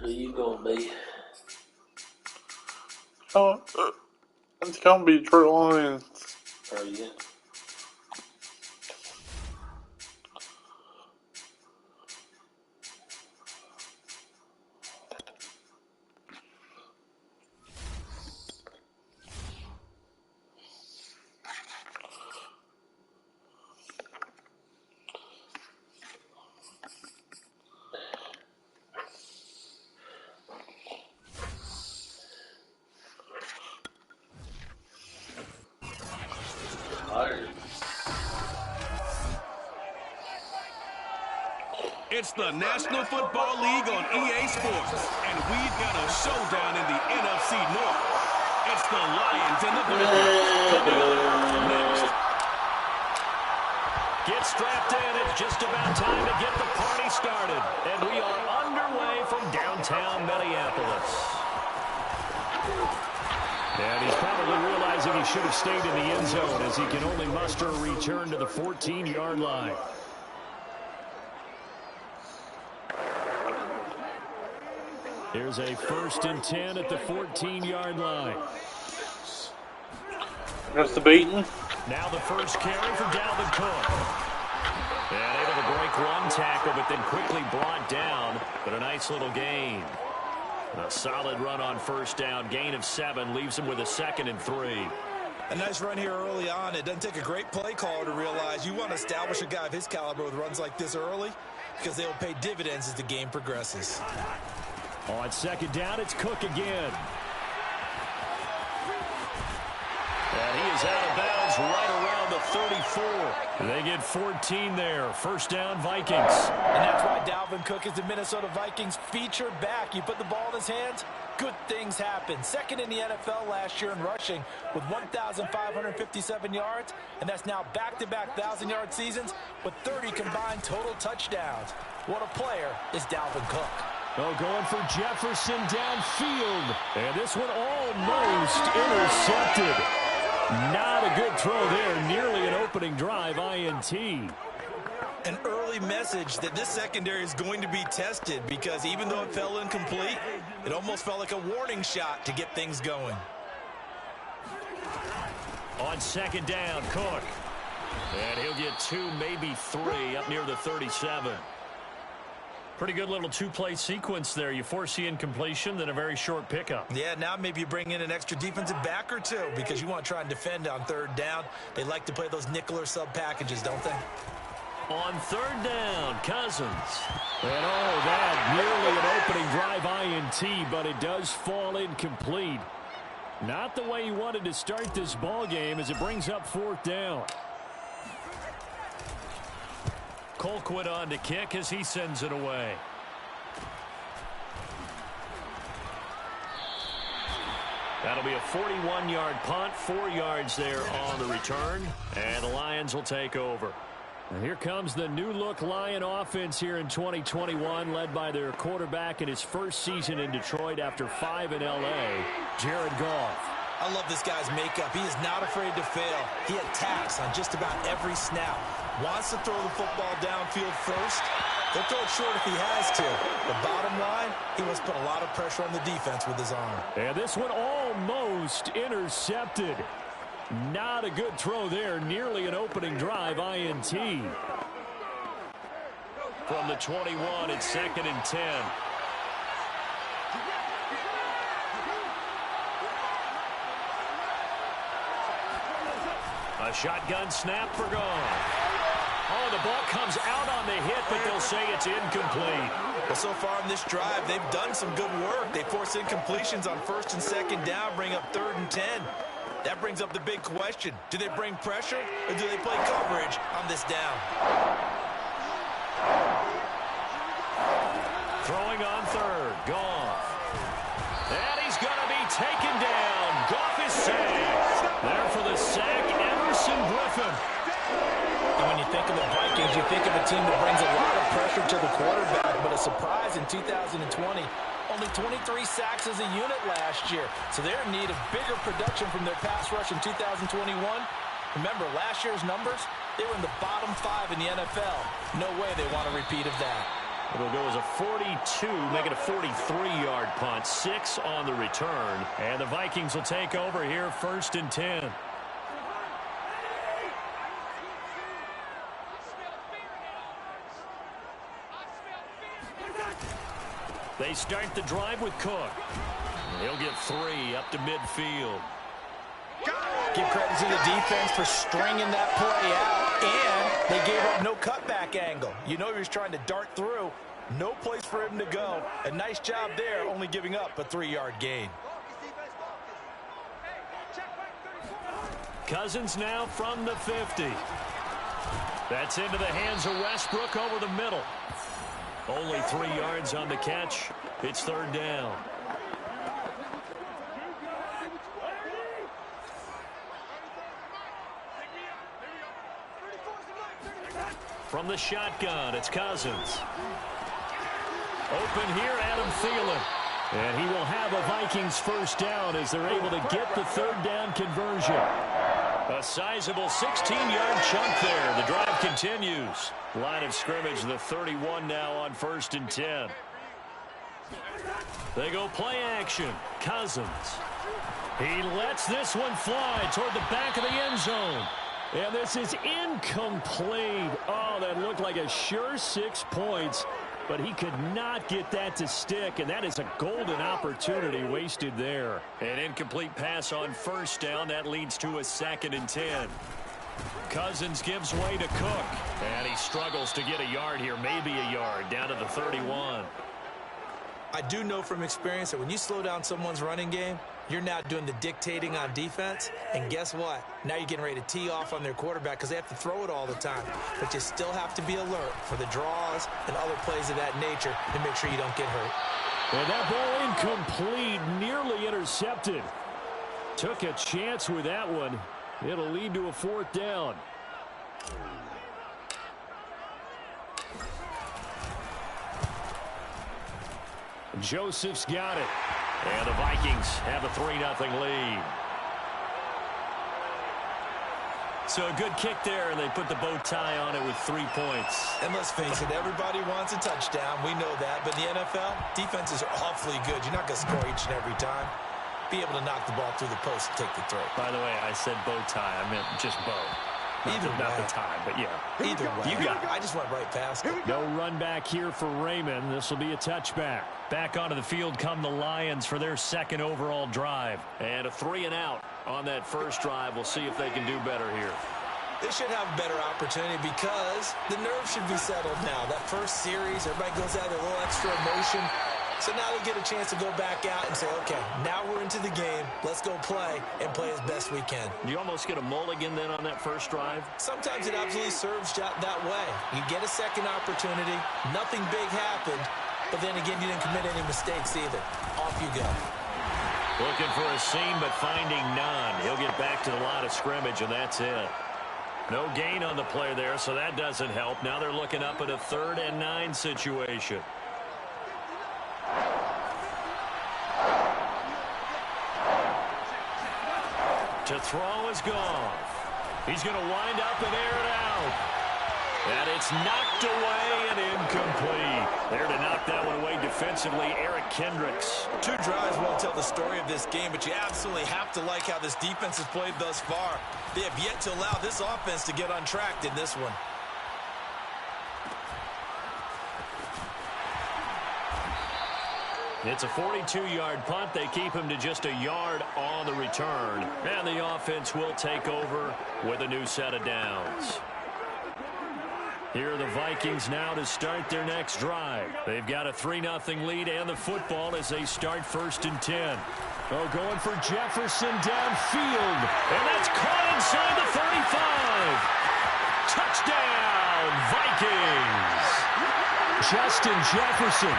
Who you gonna be? Oh, it's gonna be Detroit Lions. Are you? It's the National Football League on EA Sports, and we've got a showdown in the NFC North. It's the Lions and the Vikings coming up next. Get strapped in. It's just about time to get the party started. And we are underway from downtown Minneapolis. And he's probably realizing he should have stayed in the end zone as he can only muster a return to the 14-yard line. Here's a 1st and 10 at the 14-yard line. That's the beating. Now the first carry for Dalvin Cook. And able to break one tackle, but then quickly brought down. But a nice little gain. A solid run on 1st down. Gain of 7 leaves him with a 2nd and 3. A nice run here early on. It doesn't take a great play caller to realize you want to establish a guy of his caliber with runs like this early because they will pay dividends as the game progresses. On 2nd down, it's Cook again. And he is out of bounds right around the 34. They get 14 there. 1st down, Vikings. And that's why Dalvin Cook is the Minnesota Vikings featured back. You put the ball in his hands, good things happen. 2nd in the NFL last year in rushing with 1,557 yards. And that's now back-to-back 1,000-yard seasons with 30 combined total touchdowns. What a player is Dalvin Cook. Oh, going for Jefferson downfield. And this one almost intercepted. Not a good throw there. Nearly an opening drive INT. An early message that this secondary is going to be tested because even though it fell incomplete, it almost felt like a warning shot to get things going. On 2nd down, Cook. And he'll get 2, maybe 3 up near the 37. Pretty good little 2-play sequence there. You force the incompletion, then a very short pickup. Yeah, now maybe you bring in an extra defensive back or 2 because you want to try and defend on 3rd down. They like to play those nickel or sub packages, don't they? On 3rd down, Cousins. And that nearly an opening drive INT, but it does fall incomplete. Not the way he wanted to start this ball game as it brings up 4th down. Colquitt on to kick as he sends it away. That'll be a 41-yard punt, 4 yards there on the return, and the Lions will take over. And here comes the new-look Lion offense here in 2021, led by their quarterback in his first season in Detroit after 5 in L.A., Jared Goff. I love this guy's makeup. He is not afraid to fail. He attacks on just about every snap. Wants to throw the football downfield first. He'll throw it short if he has to. The bottom line, he wants to put a lot of pressure on the defense with his arm. And this one almost intercepted. Not a good throw there. Nearly an opening drive INT. From the 21, it's 2nd and 10. A shotgun snap for Goff. Oh, the ball comes out on the hit, but they'll say it's incomplete. Well, so far in this drive, they've done some good work. They force incompletions on 1st and 2nd down, bring up 3rd and 10. That brings up the big question. Do they bring pressure, or do they play coverage on this down? Throwing on 3rd, Goff. And he's going to be taken down. Goff is saved. There for the sack, Emerson Griffin. And when you think of the Vikings, you think of a team that brings a lot of pressure to the quarterback, but a surprise in 2020. Only 23 sacks as a unit last year, so they're in need of bigger production from their pass rush in 2021. Remember, last year's numbers, they were in the bottom 5 in the NFL. No way they want a repeat of that. It'll go as a 42, make it a 43-yard punt. 6 on the return. And the Vikings will take over here, 1st and 10. They start the drive with Cook. He'll get 3 up to midfield. Give credit to the defense for stringing that play out, and they gave up no cutback angle. You know he was trying to dart through. No place for him to go. A nice job there, only giving up a 3-yard gain. Cousins now from the 50. That's into the hands of Westbrook over the middle. Only 3 yards on the catch. It's 3rd down. From the shotgun, it's Cousins. Open here, Adam Thielen. And he will have a Vikings 1st down as they're able to get the 3rd down conversion. A sizable 16-yard chunk there. The drive continues. Line of scrimmage, the 31 now on 1st and 10. They go play action. Cousins. He lets this one fly toward the back of the end zone. And this is incomplete. Oh, that looked like a sure 6 points. But he could not get that to stick, and that is a golden opportunity wasted there. An incomplete pass on 1st down. That leads to a 2nd and 10. Cousins gives way to Cook, and he struggles to get a yard here, maybe a yard, down to the 31. I do know from experience that when you slow down someone's running game, you're now doing the dictating on defense, and guess what? Now you're getting ready to tee off on their quarterback because they have to throw it all the time. But you still have to be alert for the draws and other plays of that nature to make sure you don't get hurt. And that ball incomplete, nearly intercepted. Took a chance with that one. It'll lead to a 4th down. Joseph's got it. And the Vikings have a 3-0 lead. So a good kick there, and they put the bow tie on it with 3 points. And let's face it, everybody wants a touchdown. We know that. But in the NFL, defenses are awfully good. You're not going to score each and every time. Be able to knock the ball through the post and take the throw. By the way, I said bow tie. I meant just bow. Not the tie, but yeah. Either way. You got it. I just went right past it. No run back here for Raymond. This will be a touchback. Back onto the field come the Lions for their 2nd overall drive. And a 3-and-out on that first drive. We'll see if they can do better here. They should have a better opportunity because the nerves should be settled now. That first series, everybody goes out with a little extra emotion. So now they get a chance to go back out and say, okay, now we're into the game. Let's go play and play as best we can. You almost get a mulligan then on that first drive? Sometimes it absolutely serves that way. You get a 2nd opportunity. Nothing big happened. But then again, you didn't commit any mistakes either. Off you go. Looking for a seam, but finding none. He'll get back to the line of scrimmage, and that's it. No gain on the play there, so that doesn't help. Now they're looking up at a 3rd and 9 situation. To throw is Goff. He's going to wind up and air it out. And it's knocked away and incomplete. There to knock that one away defensively, Eric Kendricks. 2 drives won't tell the story of this game, but you absolutely have to like how this defense has played thus far. They have yet to allow this offense to get untracked in this one. It's a 42-yard punt. They keep him to just a yard on the return. And the offense will take over with a new set of downs. Here are the Vikings now to start their next drive. They've got a 3-0 lead and the football as they start 1st and 10. Oh, going for Jefferson downfield. And that's caught inside the 35. Touchdown, Vikings. Justin Jefferson,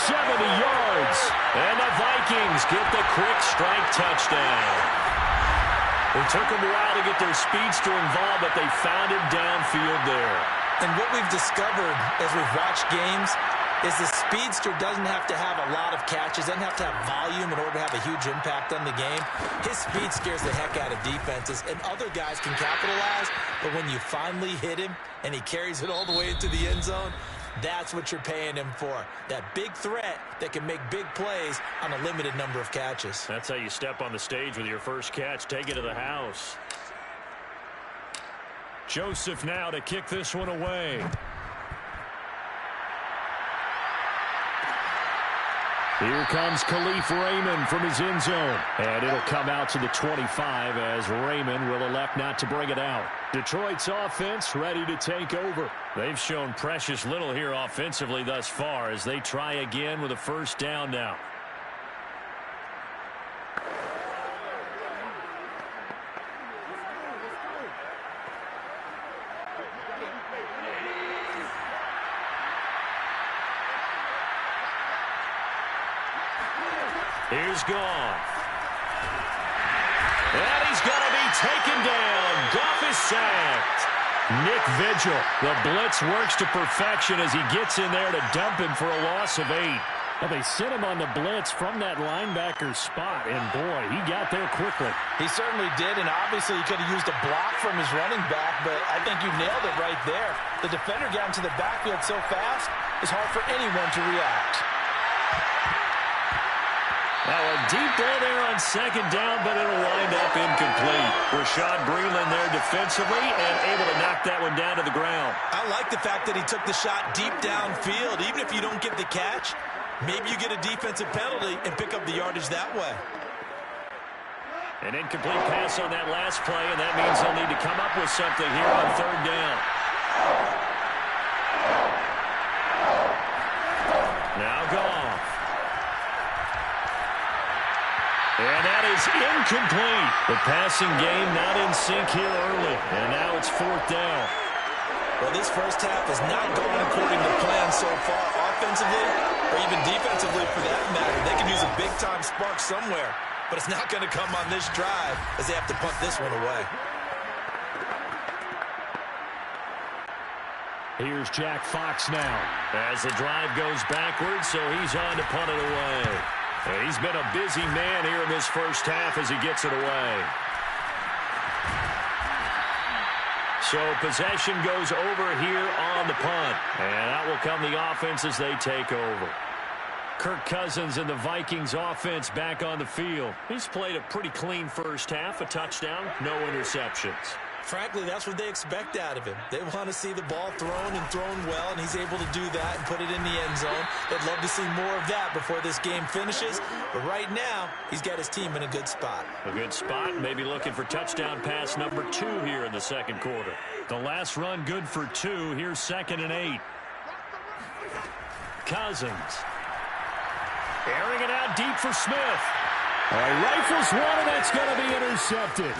70 yards. And the Vikings get the quick strike touchdown. It took them a while to get their speedster involved, but they found him downfield there. And what we've discovered as we've watched games is the speedster doesn't have to have a lot of catches, doesn't have to have volume in order to have a huge impact on the game. His speed scares the heck out of defenses, and other guys can capitalize, but when you finally hit him and he carries it all the way into the end zone, That's what you're paying him for. That big threat that can make big plays on a limited number of catches. That's how you step on the stage with your first catch. Take it to the house. Joseph now to kick this one away. Here comes Khalif Raymond from his end zone. And it'll come out to the 25 as Raymond will elect not to bring it out. Detroit's offense ready to take over. They've shown precious little here offensively thus far as they try again with a first down now. Here's Goff. And he's going to be taken down. Goff is sacked. Nick Vigil. The blitz works to perfection as he gets in there to dump him for a loss of 8. Well, they sent him on the blitz from that linebacker spot, and boy, he got there quickly. He certainly did, and obviously he could have used a block from his running back, but I think you nailed it right there. The defender got into the backfield so fast, it's hard for anyone to react. Now a deep ball there on second down, but it'll wind up incomplete. Rashad Breeland there defensively and able to knock that one down to the ground. I like the fact that he took the shot deep downfield. Even if you don't get the catch, maybe you get a defensive penalty and pick up the yardage that way. An incomplete pass on that last play, and that means they'll need to come up with something here on third down. Now Goff. And that is incomplete. The passing game not in sync here early. And now it's fourth down. Well, this first half has not gone according to plan so far. Offensively, or even defensively for that matter, they can use a big-time spark somewhere. But it's not going to come on this drive as they have to punt this one away. Here's Jack Fox now. As the drive goes backwards, so he's on to punt it away. And he's been a busy man here in this first half as he gets it away. So possession goes over here on the punt. And out will come the offense as they take over. Kirk Cousins and the Vikings offense back on the field. He's played a pretty clean first half, a touchdown, no interceptions. Frankly, that's what they expect out of him. They want to see the ball thrown and thrown well, and he's able to do that and put it in the end zone. They'd love to see more of that before this game finishes. But right now, he's got his team in a good spot. A good spot, maybe looking for touchdown pass number 2 here in the second quarter. The last run good for 2. Here's 2nd and 8. Cousins. Airing it out deep for Smith. Rifles one, and that's going to be intercepted.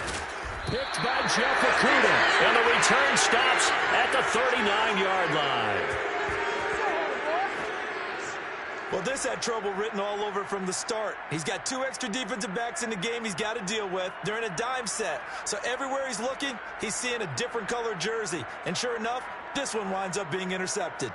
Picked by Jeff Okudah. And the return stops at the 39-yard line. Well, this had trouble written all over from the start. He's got 2 extra defensive backs in the game he's got to deal with. They're in a dime set. So everywhere he's looking, he's seeing a different color jersey. And sure enough, this one winds up being intercepted.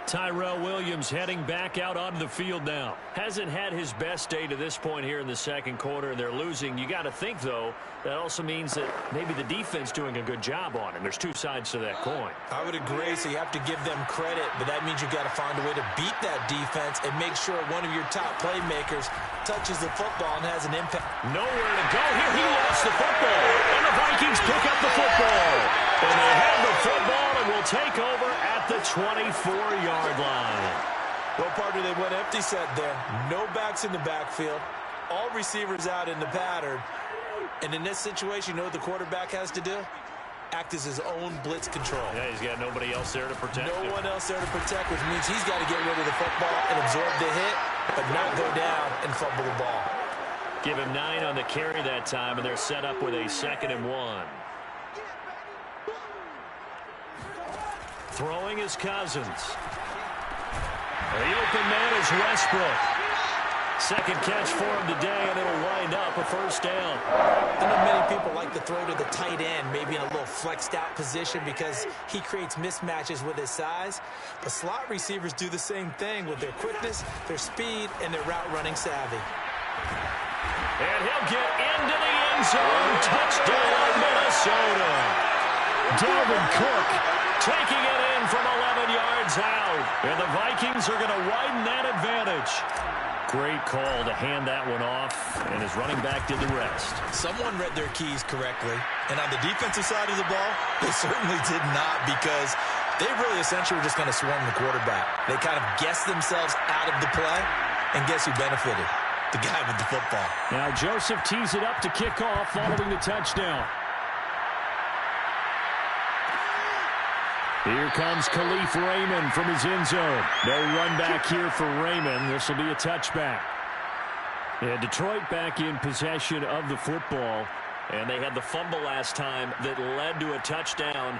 Tyrell Williams heading back out onto the field now. Hasn't had his best day to this point here in the second quarter, and they're losing. You got to think, though, that also means that maybe the defense doing a good job on him. There's 2 sides to that coin. I would agree, so you have to give them credit, but that means you've got to find a way to beat that defense and make sure one of your top playmakers touches the football and has an impact. Nowhere to go here. He lost the football, and the Vikings pick up the football. And they have the football and will take over at the 24-yard line. Well, partner, they went empty set there. No backs in the backfield. All receivers out in the pattern. And in this situation, you know what the quarterback has to do? Act as his own blitz control. Yeah, he's got nobody else there to protect him. No one else there to protect, which means he's got to get rid of the football and absorb the hit, but not go down and fumble the ball. Give him 9 on the carry that time, and they're set up with a 2nd and 1. Throwing is Cousins. The open man is Westbrook. Second catch for him today, and it'll wind up a first down. I know many people like to throw to the tight end, maybe in a little flexed out position because he creates mismatches with his size. But slot receivers do the same thing with their quickness, their speed, and their route running savvy. And he'll get into the end zone. Touchdown, Minnesota. one's out, and the Vikings are going to widen that advantage. Great call to hand that one off, and his running back did the rest. Someone read their keys correctly, and on the defensive side of the ball, they certainly did not, because they really essentially were just going to swarm the quarterback. They kind of guessed themselves out of the play, and guess who benefited? The guy with the football. Now Joseph tees it up to kick off following the touchdown. Here comes Khalif Raymond from his end zone. No run back here for Raymond. This will be a touchback. Yeah, Detroit back in possession of the football, and they had the fumble last time that led to a touchdown.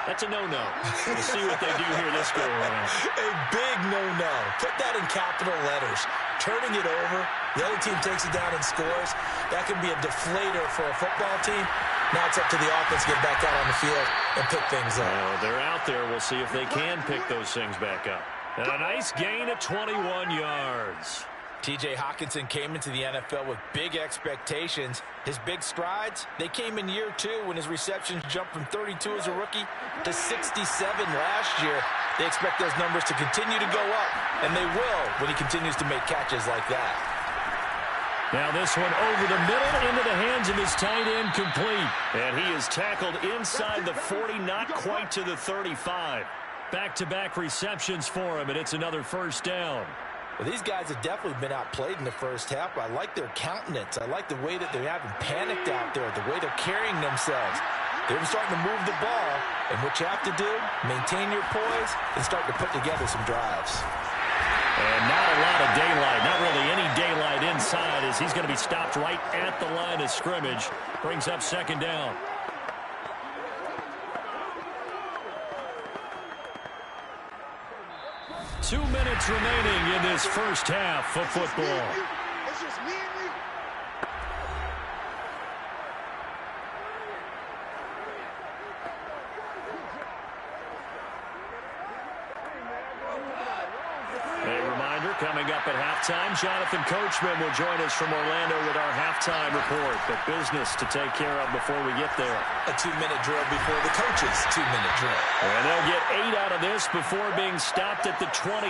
That's a no-no. We'll see what they do here this go around. A big no-no. Put that in capital letters. Turning it over, the other team takes it down and scores. That can be a deflator for a football team. Now it's up to the offense to get back out on the field and pick things up. Well, they're out there. We'll see if they can pick those things back up. And a nice gain of 21 yards. T.J. Hockenson came into the NFL with big expectations. His big strides, they came in year 2 when his receptions jumped from 32 as a rookie to 67 last year. They expect those numbers to continue to go up, and they will when he continues to make catches like that. Now this one over the middle into the hands of his tight end, complete. And he is tackled inside the 40, not quite to the 35. Back-to-back receptions for him, and it's another first down. Well, these guys have definitely been outplayed in the first half. I like their countenance. I like the way that they haven't panicked out there, the way they're carrying themselves. They're starting to move the ball, and what you have to do, maintain your poise and start to put together some drives. And not a lot of daylight, not really any daylight inside, as he's going to be stopped right at the line of scrimmage. Brings up second down. Two minutes remaining in this first half of football. It's just me and you. A reminder, coming up at halftime, Jonathan Coachman will join us from Orlando with our halftime report. But business to take care of before we get there. A 2-minute drill before the coach's 2-minute drill. And they'll get 8 out of this before being stopped at the 28.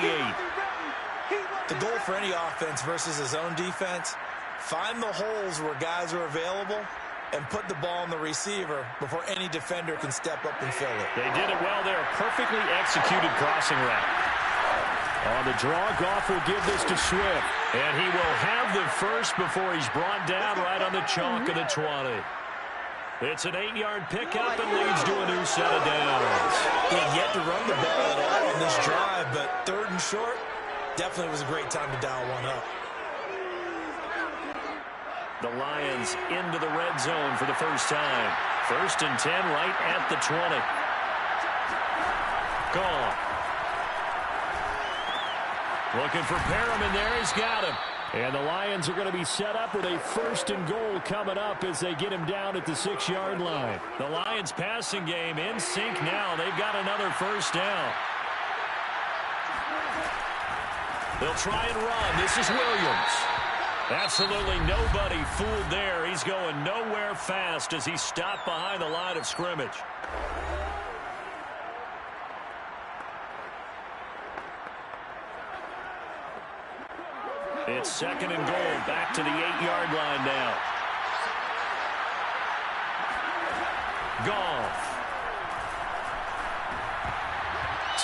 The goal for any offense versus his own defense, find the holes where guys are available and put the ball on the receiver before any defender can step up and fill it. They did it well there. Perfectly executed crossing route. On the draw, Goff will give this to Swift. And he will have the first before he's brought down right on the chalk of the 20. It's an 8-yard pickup and leads to a new set of downs. He had yet to run the ball at all on this drive, but 3rd and short, definitely was a great time to dial one up. The Lions into the red zone for the first time. 1st and 10 right at the 20. Goff. Looking for Perriman there. He's got him. And the Lions are going to be set up with a 1st and goal coming up as they get him down at the 6-yard line. The Lions passing game in sync now. They've got another first down. They'll try and run. This is Williams. Absolutely nobody fooled there. He's going nowhere fast as he stopped behind the line of scrimmage. It's 2nd and goal. Back to the 8-yard line now. Goff.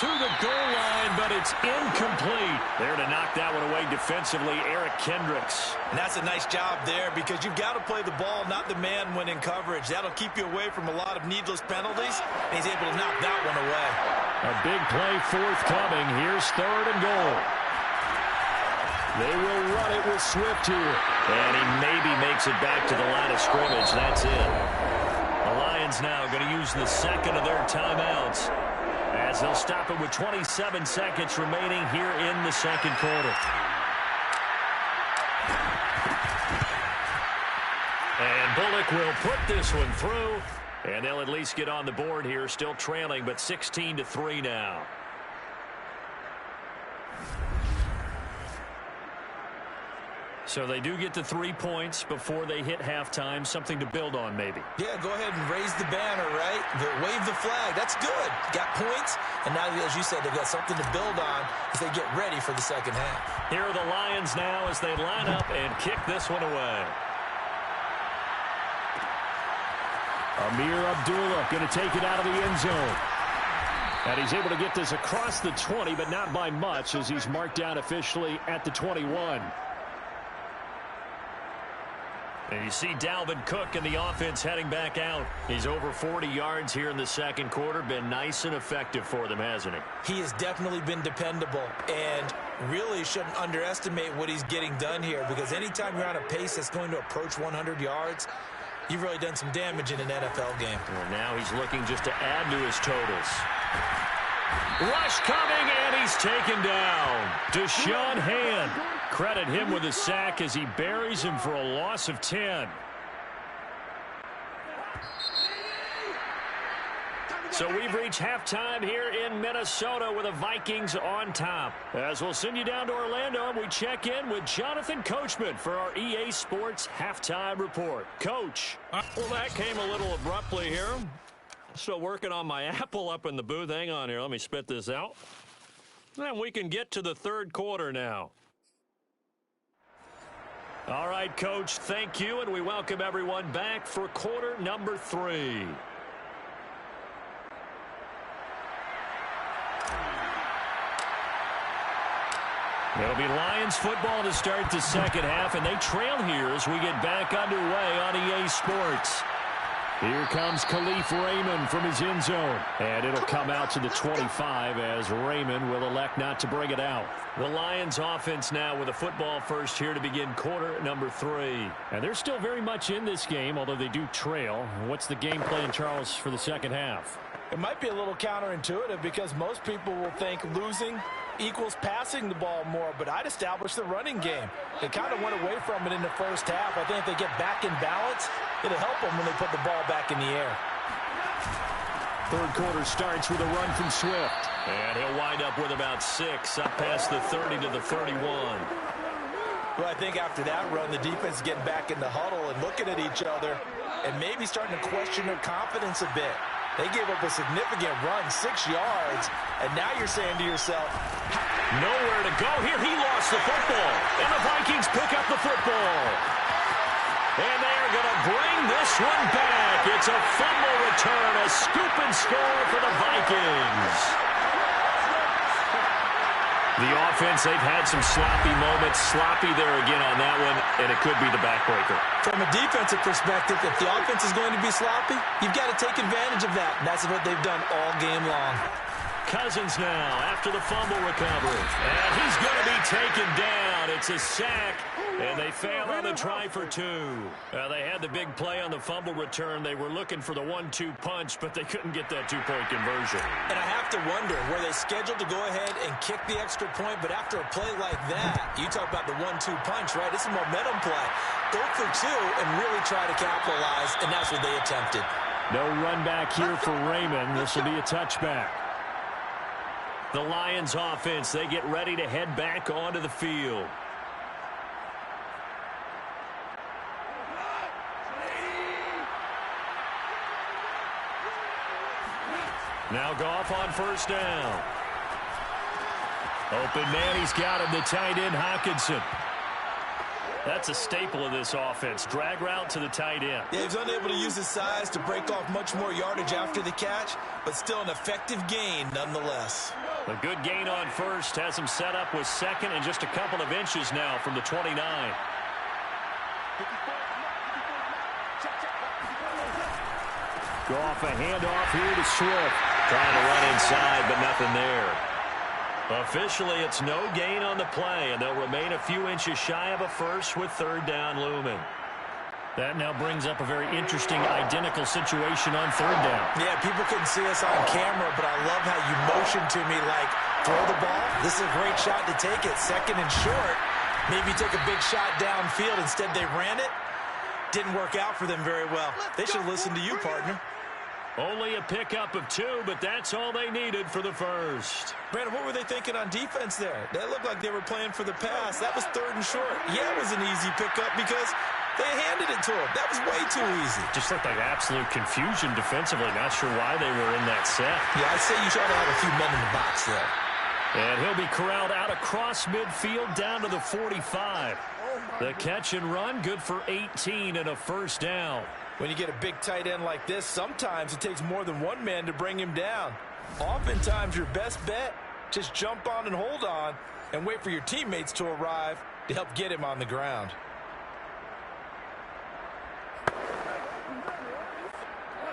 To the goal line, but it's incomplete. There to knock that one away defensively, Eric Kendricks. And that's a nice job there because you've got to play the ball, not the man when in coverage. That'll keep you away from a lot of needless penalties, and he's able to knock that one away. A big play forthcoming. Here's 3rd and goal. They will run it with Swift here. And he maybe makes it back to the line of scrimmage. That's it. The Lions now going to use the 2nd of their timeouts as they'll stop it with 27 seconds remaining here in the 2nd quarter. And Bullock will put this one through, and they'll at least get on the board here, still trailing, but 16-3 now. So they do get the 3 points before they hit halftime, something to build on maybe. Yeah, go ahead and raise the banner, right? Wave the flag. That's good. Got points, and now, as you said, they've got something to build on as they get ready for the second half. Here are the Lions now as they line up and kick this one away. Amir Abdullah going to take it out of the end zone. And he's able to get this across the 20, but not by much as he's marked down officially at the 21. And you see Dalvin Cook and the offense heading back out. He's over 40 yards here in the second quarter. Been nice and effective for them, hasn't he? He has definitely been dependable and really shouldn't underestimate what he's getting done here, because anytime you're on a pace that's going to approach 100 yards, you've really done some damage in an NFL game. Well, now he's looking just to add to his totals. Rush coming, and he's taken down. Deshaun Hand. Credit him with a sack as he buries him for a loss of 10. So we've reached halftime here in Minnesota with the Vikings on top. As we'll send you down to Orlando, and we check in with Jonathan Coachman for our EA Sports Halftime Report. Coach. Well, that came a little abruptly here. Still working on my apple up in the booth. Hang on here. Let me spit this out. And we can get to the third quarter now. All right, Coach, thank you, and we welcome everyone back for quarter number 3. It'll be Lions football to start the second half, and they trail here as we get back underway on EA Sports. Here comes Khalif Raymond from his end zone. And it'll come out to the 25 as Raymond will elect not to bring it out. The Lions offense now with a football first here to begin quarter number 3. And they're still very much in this game, although they do trail. What's the game plan, Charles, for the second half? It might be a little counterintuitive because most people will think losing equals passing the ball more, but I'd establish the running game. They kind of went away from it in the first half. I think if they get back in balance, it'll help them when they put the ball back in the air. Third quarter starts with a run from Swift. And he'll wind up with about 6 up past the 30 to the 31. Well, I think after that run, the defense is getting back in the huddle and looking at each other and maybe starting to question their confidence a bit. They gave up a significant run, 6 yards, and now you're saying to yourself, nowhere to go here. He lost the football, and the Vikings pick up the football. And they are going to bring this one back. It's a fumble return, a scoop and score for the Vikings. The offense, they've had some sloppy moments. Sloppy there again on that one, and it could be the backbreaker. From a defensive perspective, if the offense is going to be sloppy, you've got to take advantage of that. And that's what they've done all game long. Cousins now after the fumble recovery. And he's going to be taken down. It's a sack, and they fail on the try for 2. They had the big play on the fumble return. They were looking for the 1-2 punch, but they couldn't get that 2-point conversion. And I have to wonder, were they scheduled to go ahead and kick the extra point, but after a play like that, you talk about the 1-2 punch, right? It's a momentum play. Go for 2 and really try to capitalize, and that's what they attempted. No run back here for Raymond. This will be a touchback. The Lions offense, they get ready to head back onto the field. Now Goff on first down. Open man, he's got him, the tight end Hockenson. That's a staple of this offense. Drag route to the tight end. Yeah, he's unable to use his size to break off much more yardage after the catch, but still an effective gain nonetheless. A good gain on first has him set up with second and just a couple of inches now from the 29. Goff a handoff here to Swift. Trying to run inside, but nothing there. Officially, it's no gain on the play, and they'll remain a few inches shy of a first with third down looming. That now brings up a very interesting identical situation on third down. Yeah, people couldn't see us on camera, but I love how you motioned to me like, throw the ball. This is a great shot to take it. Second and short. Maybe take a big shot downfield. Instead, they ran it. Didn't work out for them very well. They should listen to you, partner. Only a pickup of 2, but that's all they needed for the first. Brandon, what were they thinking on defense there? That looked like they were playing for the pass. That was 3rd and short. Yeah, it was an easy pickup because they handed it to him. That was way too easy. Just looked like absolute confusion defensively. Not sure why they were in that set. Yeah, I'd say you should have a few men in the box there. And he'll be corralled out across midfield down to the 45. The catch and run, good for 18 and a first down. When you get a big tight end like this, sometimes it takes more than one man to bring him down. Oftentimes, your best bet, just jump on and hold on and wait for your teammates to arrive to help get him on the ground.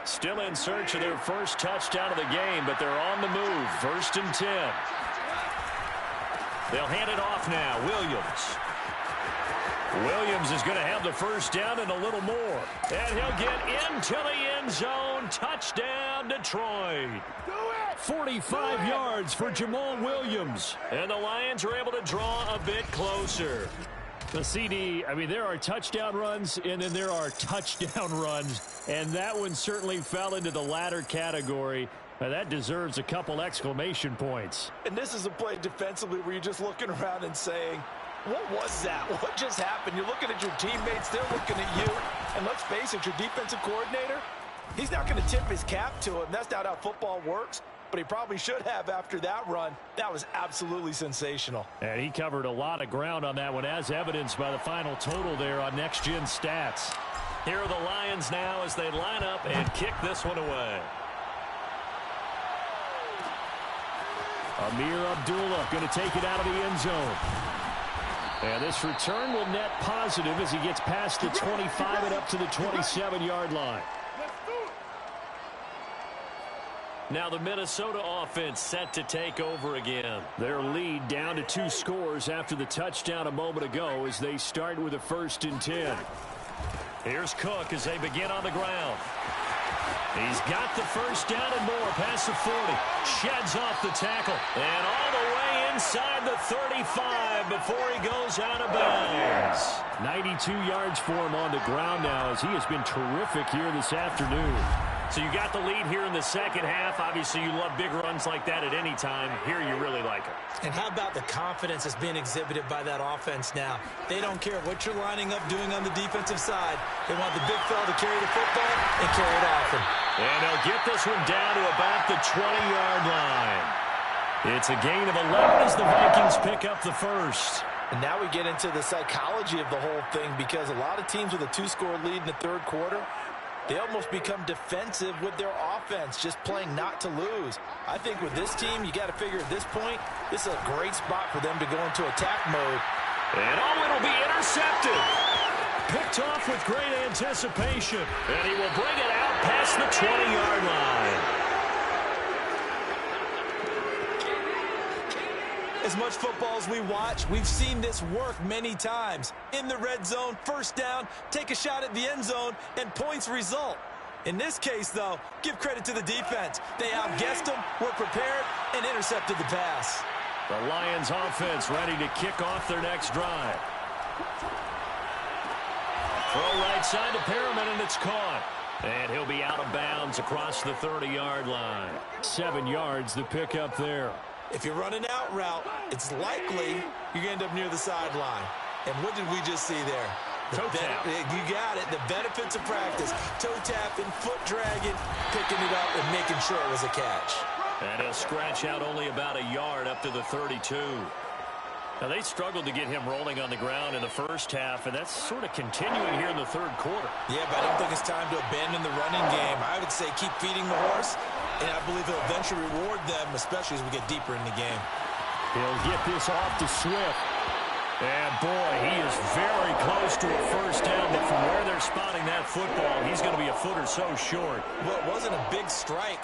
Still in search of their first touchdown of the game, but they're on the move. 1st and 10. They'll hand it off now. Williams is going to have the first down and a little more. And he'll get into the end zone. Touchdown, Detroit. 45 yards for Jamal Williams. And the Lions are able to draw a bit closer. The CD, I mean, there are touchdown runs, and then there are touchdown runs. And that one certainly fell into the latter category. Now, that deserves a couple exclamation points. And this is a play defensively where you're just looking around and saying, what was that? What just happened? You're looking at your teammates. They're looking at you. And let's face it, your defensive coordinator, he's not going to tip his cap to him. That's not how football works. But he probably should have after that run. That was absolutely sensational. And he covered a lot of ground on that one, as evidenced by the final total there on Next Gen Stats. Here are the Lions now as they line up and kick this one away. Amir Abdullah going to take it out of the end zone. And this return will net positive as he gets past the 25 and up to the 27-yard line. Now the Minnesota offense set to take over again. Their lead down to 2 scores after the touchdown a moment ago as they start with a 1st and 10. Here's Cook as they begin on the ground. He's got the first down and more past the 40. Sheds off the tackle. And all the way inside the 35 before he goes out of bounds. 92 yards for him on the ground now as he has been terrific here this afternoon. So you got the lead here in the second half. Obviously, you love big runs like that at any time. Here you really like it. And how about the confidence that's being exhibited by that offense now? They don't care what you're lining up doing on the defensive side. They want the big fella to carry the football and carry it often. And they'll get this one down to about the 20-yard line. It's a gain of 11 as the Vikings pick up the first. And now we get into the psychology of the whole thing because a lot of teams with a 2-score lead in the 3rd quarter, they almost become defensive with their offense, just playing not to lose. I think with this team, you got to figure at this point, this is a great spot for them to go into attack mode. And it'll be intercepted. Picked off with great anticipation. And he will bring it out past the 20-yard line. As much football as we watch, we've seen this work many times. In the red zone, first down, take a shot at the end zone, and points result. In this case, though, give credit to the defense. They outguessed them, were prepared, and intercepted the pass. The Lions offense ready to kick off their next drive. Throw right side to Perriman, and it's caught. And he'll be out of bounds across the 30-yard line. 7 yards the pickup there. If you're running out route, it's likely you're going to end up near the sideline. And what did we just see there? Toe tap. You got it. The benefits of practice. Toe tapping, foot dragging, picking it up, and making sure it was a catch. And he'll scratch out only about a yard up to the 32. Now, they struggled to get him rolling on the ground in the first half, and that's sort of continuing here in the 3rd quarter. Yeah, but I don't think it's time to abandon the running game. I would say keep feeding the horse, and I believe he'll eventually reward them, especially as we get deeper in the game. He'll get this off to Swift. And, boy, he is very close to a first down, but from where they're spotting that football, he's going to be a foot or so short. Well, it wasn't a big strike,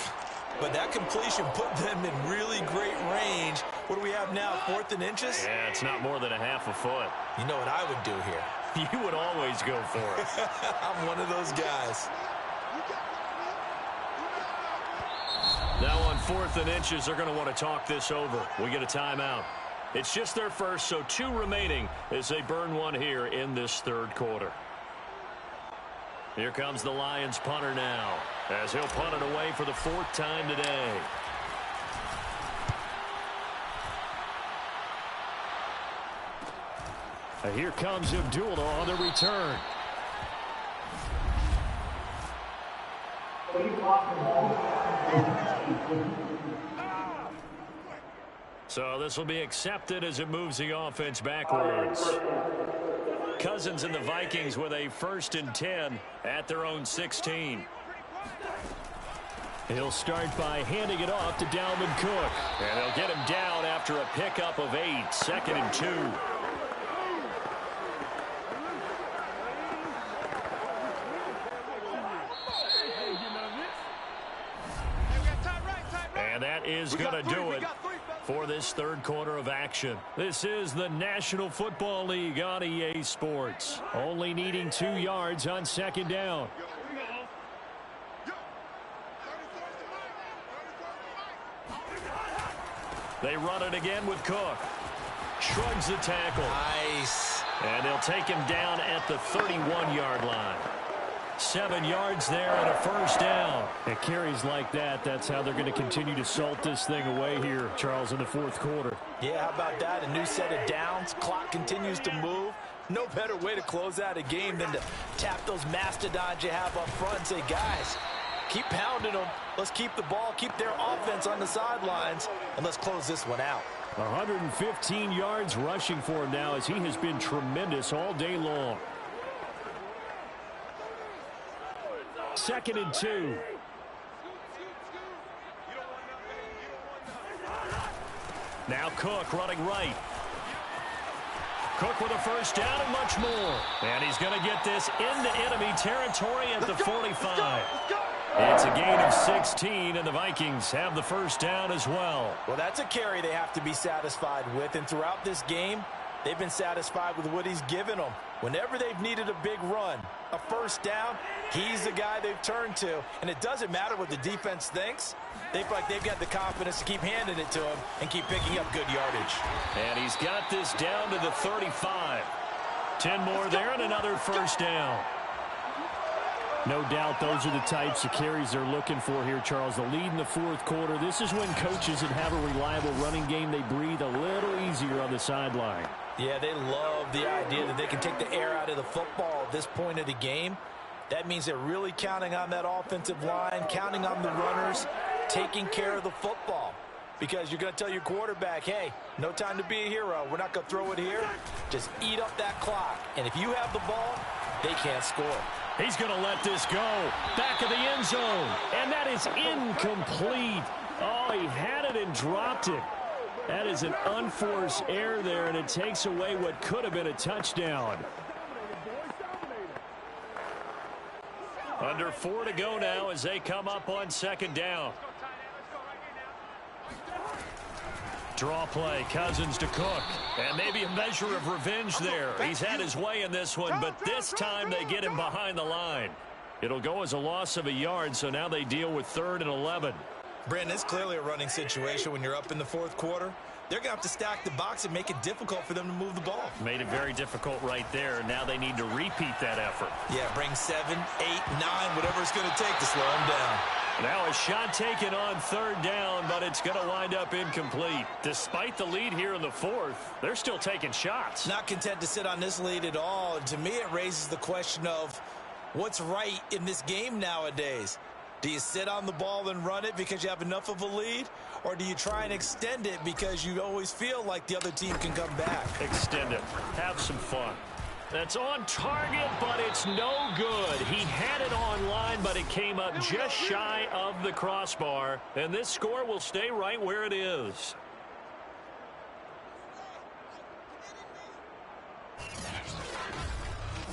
but that completion put them in really great range. What do we have now, 4th and inches? Yeah, it's not more than a half a foot. You know what I would do here? You would always go for it. I'm one of those guys. Now on 4th and inches, they're going to want to talk this over. We get a timeout. It's just their first, so 2 remaining as they burn one here in this 3rd quarter. Here comes the Lions punter now. as he'll punt it away for the fourth time today. Here comes Abdullah on the return. So this will be accepted as it moves the offense backwards. Cousins and the Vikings with a 1st and 10 at their own 16. He'll start by handing it off to Dalvin Cook. And they'll get him down after a pickup of 8, 2nd and 2. And that is going to do it for this third quarter of action. This is the National Football League on EA Sports. Only needing 2 yards on 2nd down. They run it again with Cook. Shrugs the tackle. Nice. And they'll take him down at the 31-yard line. 7 yards there and a 1st down. It carries like that. That's how they're going to continue to salt this thing away here, Charles, in the 4th quarter. Yeah, how about that? A new set of downs. Clock continues to move. No better way to close out a game than to tap those mastodons you have up front and say, guys, keep pounding them. Let's keep the ball, keep their offense on the sidelines, and let's close this one out. 115 yards rushing for him now as he has been tremendous all day long. 2nd and 2. Now Cook running right. Cook with a 1st down and much more. And he's going to get this into enemy territory at the 45. It's a gain of 16, and the Vikings have the 1st down as well. Well, that's a carry they have to be satisfied with, and throughout this game, they've been satisfied with what he's given them. Whenever they've needed a big run, a 1st down, he's the guy they've turned to. And it doesn't matter what the defense thinks. They feel like they've got the confidence to keep handing it to him and keep picking up good yardage. And he's got this down to the 35. 10 more there and another 1st down. No doubt those are the types of carries they're looking for here, Charles. The lead in the 4th quarter. This is when coaches that have a reliable running game, they breathe a little easier on the sideline. Yeah, they love the idea that they can take the air out of the football at this point of the game. That means they're really counting on that offensive line, counting on the runners, taking care of the football. Because you're going to tell your quarterback, hey, no time to be a hero. We're not going to throw it here. Just eat up that clock. And if you have the ball, they can't score. He's going to let this go. Back of the end zone. And that is incomplete. Oh, he had it and dropped it. That is an unforced error there, and it takes away what could have been a touchdown. Under 4 to go now as they come up on 2nd down. Draw play, Cousins to Cook. And maybe a measure of revenge there. He's had his way in this one, but this time they get him behind the line. It'll go as a loss of a yard, so now they deal with 3rd and 11. Brandon, it's clearly a running situation when you're up in the 4th quarter. They're going to have to stack the box and make it difficult for them to move the ball. Made it very difficult right there. Now they need to repeat that effort. Yeah, bring 7, 8, 9, whatever it's going to take to slow them down. Now a shot taken on 3rd down, but it's going to wind up incomplete. Despite the lead here in the 4th, they're still taking shots. Not content to sit on this lead at all. And to me, it raises the question of what's right in this game nowadays. Do you sit on the ball and run it because you have enough of a lead? Or do you try and extend it because you always feel like the other team can come back? Extend it. Have some fun. That's on target, but it's no good. He had it on line, but it came up just shy of the crossbar. And this score will stay right where it is.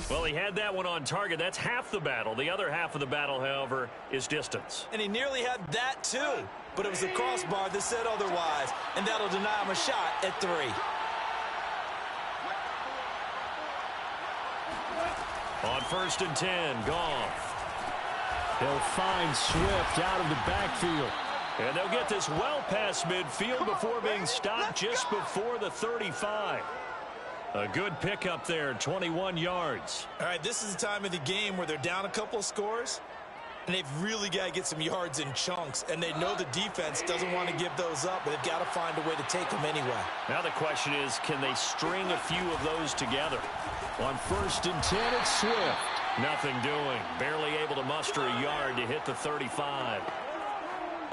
Well, he had that one on target. That's half the battle. The other half of the battle, however, is distance. And he nearly had that, too. But it was the crossbar that said otherwise. And that'll deny him a shot at 3. On 1st and 10, Goff. He'll find Swift out of the backfield. And they'll get this well past midfield before being stopped just before the 35. A good pickup there, 21 yards. All right, this is the time of the game where they're down a couple of scores. And they've really got to get some yards in chunks, and they know the defense doesn't want to give those up, but they've got to find a way to take them anyway. Now the question is, can they string a few of those together? On 1st and 10, it's Swift. Nothing doing. Barely able to muster a yard to hit the 35.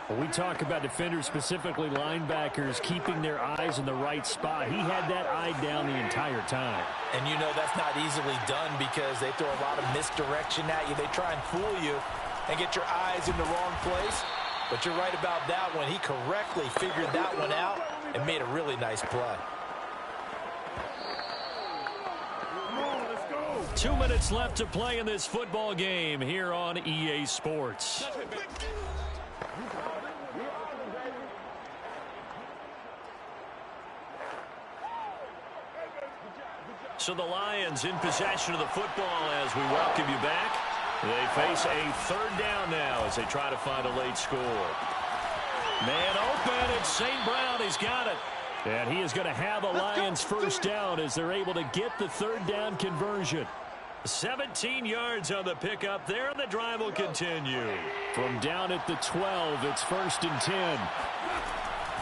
When we talk about defenders, specifically linebackers, keeping their eyes in the right spot, he had that eye down the entire time. And you know that's not easily done because they throw a lot of misdirection at you. They try and fool you and get your eyes in the wrong place. But you're right about that one. He correctly figured that one out and made a really nice play. 2 minutes left to play in this football game here on EA Sports. So the Lions in possession of the football as we welcome you back. They face a 3rd down now as they try to find a late score. Man open, it's St. Brown. He's got it. And he is going to have a Lions 1st down as they're able to get the 3rd down conversion. 17 yards on the pickup there, and the drive will continue. From down at the 12, it's 1st and 10.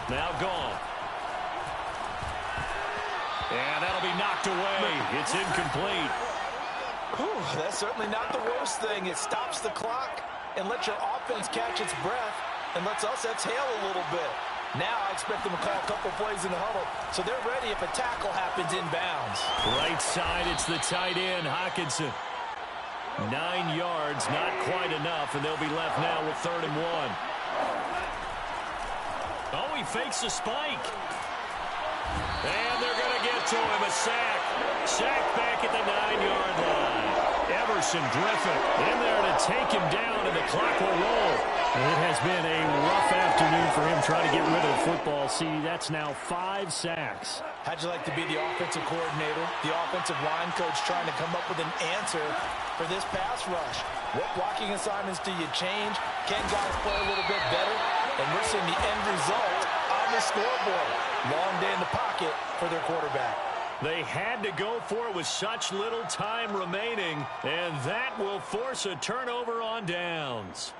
Now gone. And that'll be knocked away. It's incomplete. Whew, that's certainly not the worst thing. It stops the clock and lets your offense catch its breath and lets us exhale a little bit. Now I expect them to call a couple plays in the huddle, so they're ready if a tackle happens inbounds. Right side, it's the tight end, Hockenson. 9 yards, not quite enough, and they'll be left now with 3rd and 1. Oh, he fakes a spike. And they're going to get to him, a sack. Sack back at the 9-yard line. Everson Griffin in there to take him down, and the clock will roll. It has been a rough afternoon for him trying to get rid of the football. See, that's now 5 sacks. How'd you like to be the offensive coordinator, the offensive line coach trying to come up with an answer for this pass rush? What blocking assignments do you change? Can guys play a little bit better? And we're seeing the end result on the scoreboard. Long day in the pocket for their quarterback. They had to go for it with such little time remaining, and that will force a turnover on downs.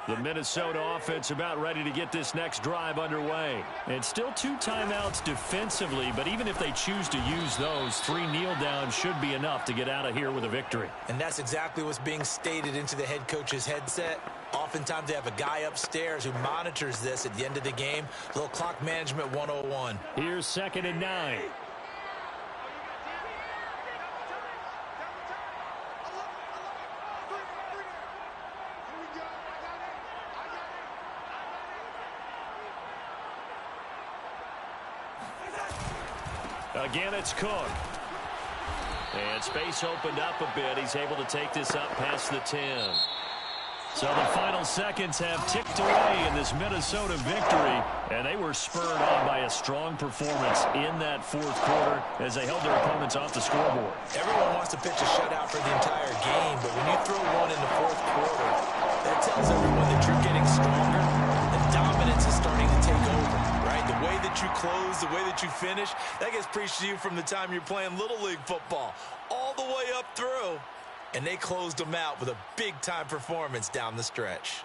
The Minnesota offense about ready to get this next drive underway. And still 2 timeouts defensively, but even if they choose to use those, 3 kneel downs should be enough to get out of here with a victory. And that's exactly what's being stated into the head coach's headset. Oftentimes they have a guy upstairs who monitors this at the end of the game. A little clock management 101. Here's 2nd and 9. Again, it's Cook. And space opened up a bit. He's able to take this up past the 10. So the final seconds have ticked away in this Minnesota victory, and they were spurred on by a strong performance in that 4th quarter as they held their opponents off the scoreboard. Everyone wants to pitch a shutout for the entire game, but when you throw one in the 4th quarter, that tells everyone that you're getting stronger and dominance is starting to take over, right? The way that you close, the way that you finish, that gets preached to you from the time you're playing Little League football all the way up through. And they closed them out with a big-time performance down the stretch.